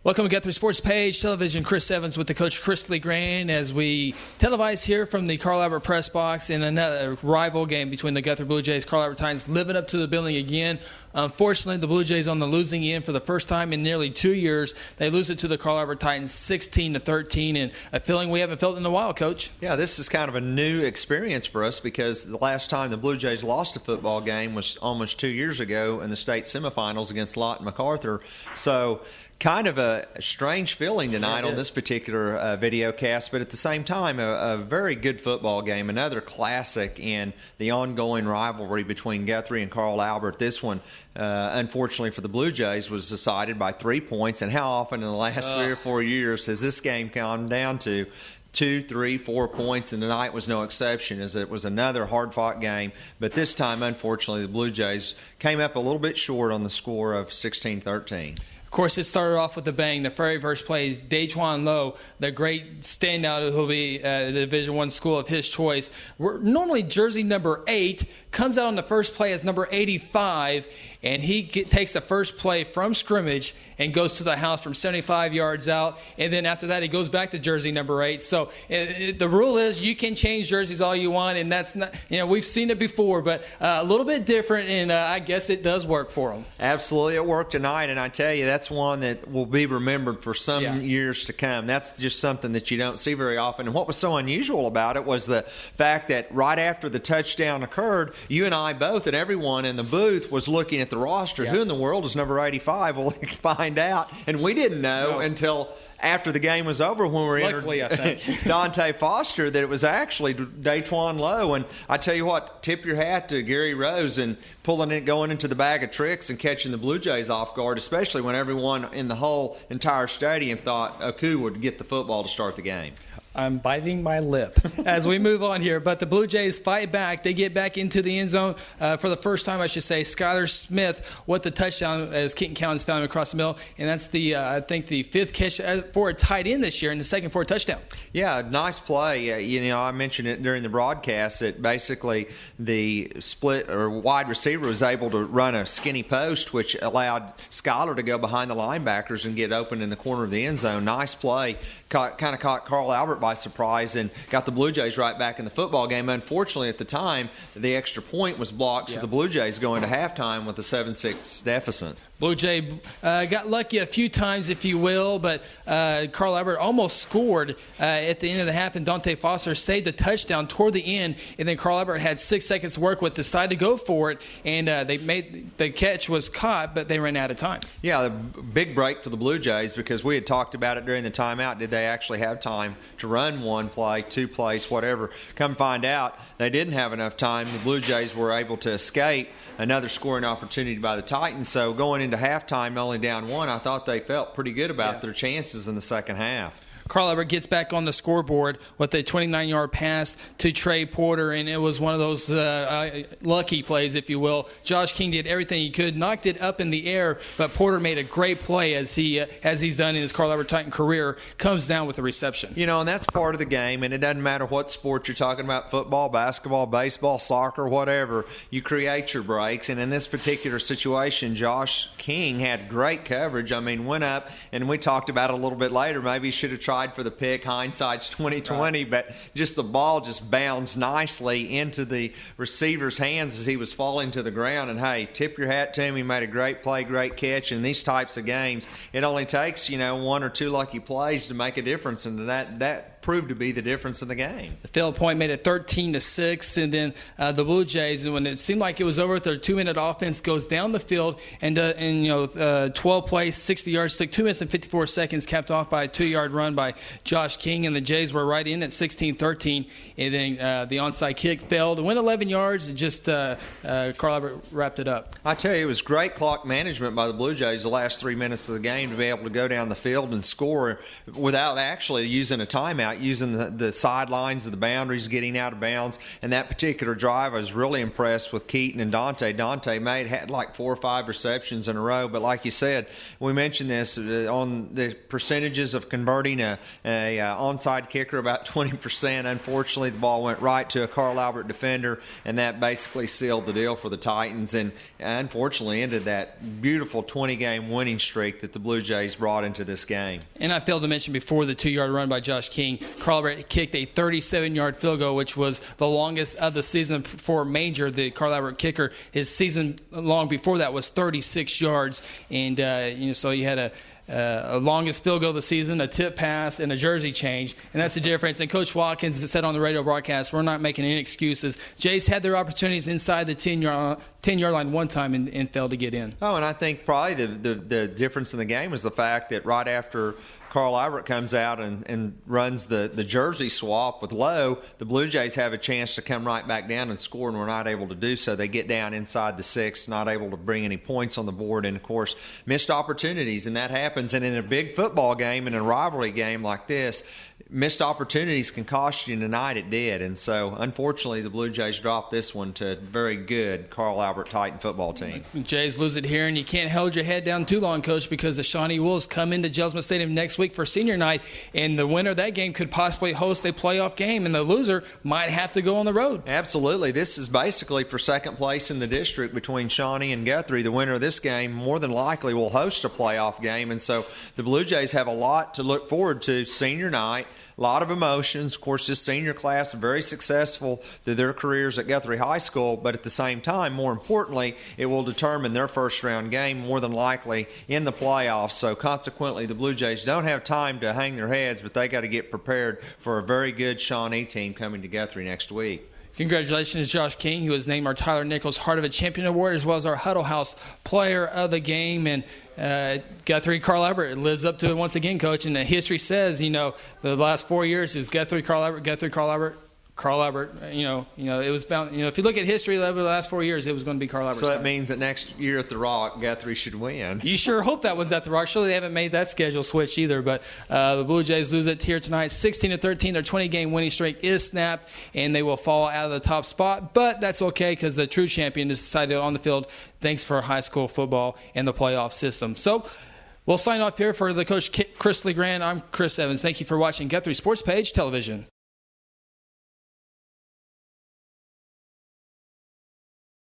Welcome to Guthrie Sports Page Television. Chris Evans with the coach Chris LeGrande as we televise here from the Carl Albert press box in another rival game between the Guthrie Blue Jays. Carl Albert Titans living up to the billing again. Unfortunately, the Blue Jays on the losing end for the first time in nearly 2 years. They lose it to the Carl Albert Titans 16-13, and a feeling we haven't felt in a while, Coach. Yeah, this is kind of a new experience for us because the last time the Blue Jays lost a football game was almost 2 years ago in the state semifinals against Lott MacArthur. So kind of a strange feeling tonight on this particular video cast, but at the same time, a very good football game, another classic in the ongoing rivalry between Guthrie and Carl Albert. This one, unfortunately for the Blue Jays, was decided by 3 points, and how often in the last 3 or 4 years has this game gone down to 2, 3, 4 points, and tonight was no exception, as it was another hard-fought game. But this time, unfortunately, the Blue Jays came up a little bit short on the score of 16-13. Of course, it started off with a bang. The very first play is Daquan Lowe, the great standout who will be at the Division I school of his choice. Normally, jersey number 8 comes out on the first play as number 85, and he takes the first play from scrimmage and goes to the house from 75 yards out. And then after that, he goes back to jersey number 8. So the rule is you can change jerseys all you want, and that's not, we've seen it before, but a little bit different, and I guess it does work for him. Absolutely, it worked tonight, and I tell you, that's one that will be remembered for some years to come. That's just something that you don't see very often. And what was so unusual about it was the fact that right after the touchdown occurred, you and I both and everyone in the booth was looking at the roster. Who in the world is number 85? We'll find out. And we didn't know until after the game was over when we were Luckily, I think. Dante Foster, that it was actually Daquan Lowe. And I tell you what, tip your hat to Gary Rose and going into the bag of tricks and catching the Blue Jays off guard, especially when everyone in the whole entire stadium thought Oku would get the football to start the game. I'm biting my lip as we move on here. But the Blue Jays fight back. They get back into the end zone for the first time, I should say. Skylar Smith with the touchdown as Keaton Collins found him across the middle. And that's I think the 5th catch for a tight end this year and the second for a touchdown. Yeah, nice play. I mentioned it during the broadcast that basically the split or wide receiver was able to run a skinny post, which allowed Skylar to go behind the linebackers and get open in the corner of the end zone. Nice play. Kind of caught Carl Albert by surprise and got the Blue Jays right back in the football game. Unfortunately, at the time, the extra point was blocked, so the Blue Jays go into halftime with a 7-6 deficit. Blue Jay got lucky a few times, if you will, but Carl Albert almost scored at the end of the half, and Dante Foster saved a touchdown toward the end, and then Carl Albert had 6 seconds to work with, decided to go for it, and the catch was caught, but they ran out of time. Yeah, the big break for the Blue Jays, because we had talked about it during the timeout. Did they actually have time to run one play, 2 plays, whatever? Come find out, they didn't have enough time. The Blue Jays were able to escape another scoring opportunity by the Titans. So going into halftime, only down 1, I thought they felt pretty good about their chances in the second half. Carl Albert gets back on the scoreboard with a 29-yard pass to Trey Porter, and it was one of those lucky plays, if you will. Josh King did everything he could, knocked it up in the air, but Porter made a great play as he's done in his Carl Albert Titan career, comes down with the reception. And that's part of the game, and it doesn't matter what sport you're talking about, football, basketball, baseball, soccer, whatever. You create your breaks, and in this particular situation, Josh King had great coverage. I mean, went up, and we talked about it a little bit later. Maybe he should have tried for the pick. Hindsight's 2020, but just the ball just bounced nicely into the receiver's hands as he was falling to the ground. And hey, tip your hat to him. He made a great play, great catch. In these types of games, it only takes 1 or 2 lucky plays to make a difference, and that proved to be the difference in the game. The field point made it 13-6, and then the Blue Jays, when it seemed like it was over, their 2-minute offense goes down the field and 12 plays, 60 yards, took 2 minutes and 54 seconds, capped off by a 2-yard run by Josh King, and the Jays were right in at 16-13, and then the onside kick failed. It went 11 yards, and just Carl Albert wrapped it up. I tell you, it was great clock management by the Blue Jays the last 3 minutes of the game to be able to go down the field and score without actually using a timeout. out using the sidelines of the boundaries, getting out of bounds. And that particular drive, I was really impressed with Keaton and Dante. Dante had like 4 or 5 receptions in a row. But like you said, we mentioned this on the percentages of converting a onside kicker, about 20%. Unfortunately, the ball went right to a Carl Albert defender, and that basically sealed the deal for the Titans, and unfortunately ended that beautiful 20-game winning streak that the Blue Jays brought into this game. And I failed to mention before the 2-yard run by Josh King, Carl Albert kicked a 37-yard field goal, which was the longest of the season for Major, the Carl Albert kicker. His season long before that was 36 yards, and so you had a longest field goal of the season, a tip pass, and a jersey change, and that's the difference. And Coach Watkins said on the radio broadcast, we're not making any excuses. Jays had their opportunities inside the 10-yard line one time and failed to get in. Oh, and I think probably the difference in the game was the fact that right after Carl Albert comes out and runs the jersey swap with Lowe, the Blue Jays have a chance to come right back down and score, and we're not able to do so. They get down inside the 6, not able to bring any points on the board, and, of course, missed opportunities, and that happens. And in a big football game, in a rivalry game like this, missed opportunities can cost you. Tonight it did. And so, unfortunately, the Blue Jays dropped this one to a very good Carl Albert Titan football team. Jays lose it here, and you can't hold your head down too long, Coach, because the Shawnee Wolves come into Gelsman Stadium next week for senior night, and the winner of that game could possibly host a playoff game, and the loser might have to go on the road. Absolutely. This is basically for second place in the district between Shawnee and Guthrie. The winner of this game more than likely will host a playoff game, and so the Blue Jays have a lot to look forward to senior night. A lot of emotions. Of course, this senior class very successful through their careers at Guthrie High School, but at the same time, more importantly, it will determine their first-round game more than likely in the playoffs. So consequently, the Blue Jays don't have time to hang their heads, but they got to get prepared for a very good Shawnee team coming to Guthrie next week. Congratulations, Josh King, who was named our Tyler Nichols Heart of a Champion Award, as well as our Huddle House Player of the Game. And Guthrie Carl Albert lives up to it once again, Coach. And the history says, the last 4 years is Guthrie Carl Albert, Guthrie Carl Albert. Carl Albert, it was bound. If you look at history over the last 4 years, it was going to be Carl Albert. So that means that next year at the Rock, Guthrie should win. You sure hope that one's at the Rock. Surely they haven't made that schedule switch either. But the Blue Jays lose it here tonight, 16-13. Their 20-game winning streak is snapped, and they will fall out of the top spot. But that's okay because the true champion is decided on the field. Thanks for high school football and the playoff system. So we'll sign off here for the Coach Chris LeGrande. I'm Chris Evans. Thank you for watching Guthrie Sports Page Television.